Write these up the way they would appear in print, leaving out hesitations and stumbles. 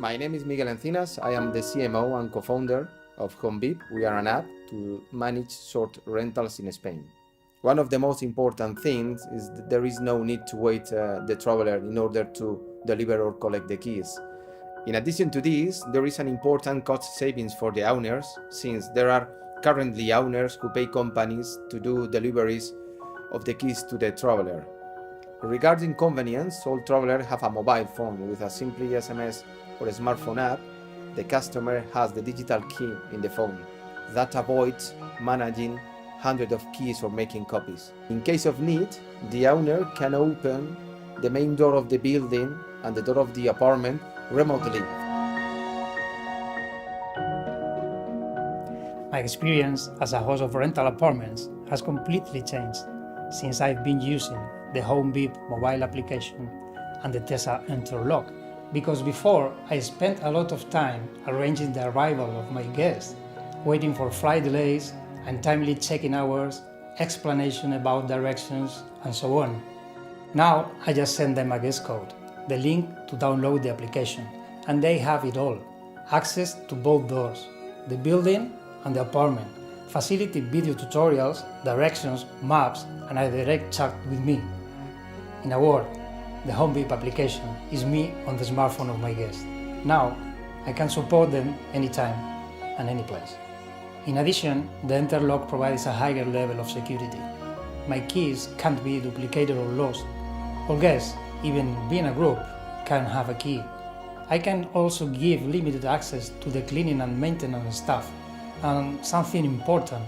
My name is Miguel Encinas. I am the CMO and co-founder of HoomVip. We are an app to manage short rentals in Spain. One of the most important things is that there is no need to wait the traveler in order to deliver or collect the keys. In addition to this, there is an important cost savings for the owners, since there are currently owners who pay companies to do deliveries of the keys to the traveler. Regarding convenience, all travelers have a mobile phone with a simple SMS or a smartphone app. The customer has the digital key in the phone. That avoids managing hundreds of keys or making copies. In case of need, the owner can open the main door of the building and the door of the apartment remotely. My experience as a host of rental apartments has completely changed since I've been using the HoomVip mobile application and the TESA ENTR lock, because before I spent a lot of time arranging the arrival of my guests, waiting for flight delays, untimely check-in hours, explanation about directions, and so on. Now I just send them a guest code, the link to download the application, and they have it all. Access to both doors, the building and the apartment, facility video tutorials, directions, maps, and a direct chat with me. In a word, the HoomVip application is me on the smartphone of my guest. Now, I can support them anytime and any place. In addition, the ENTR lock provides a higher level of security. My keys can't be duplicated or lost. All guests, even being a group, can have a key. I can also give limited access to the cleaning and maintenance staff. And something important,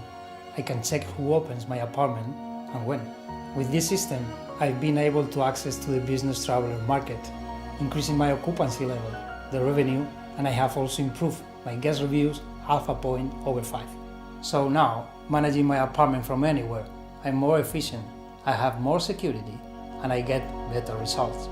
I can check who opens my apartment and when. With this system, I've been able to access to the business traveler market, increasing my occupancy level, the revenue, and I have also improved my guest reviews half a point over 5. So now, managing my apartment from anywhere, I'm more efficient, I have more security, and I get better results.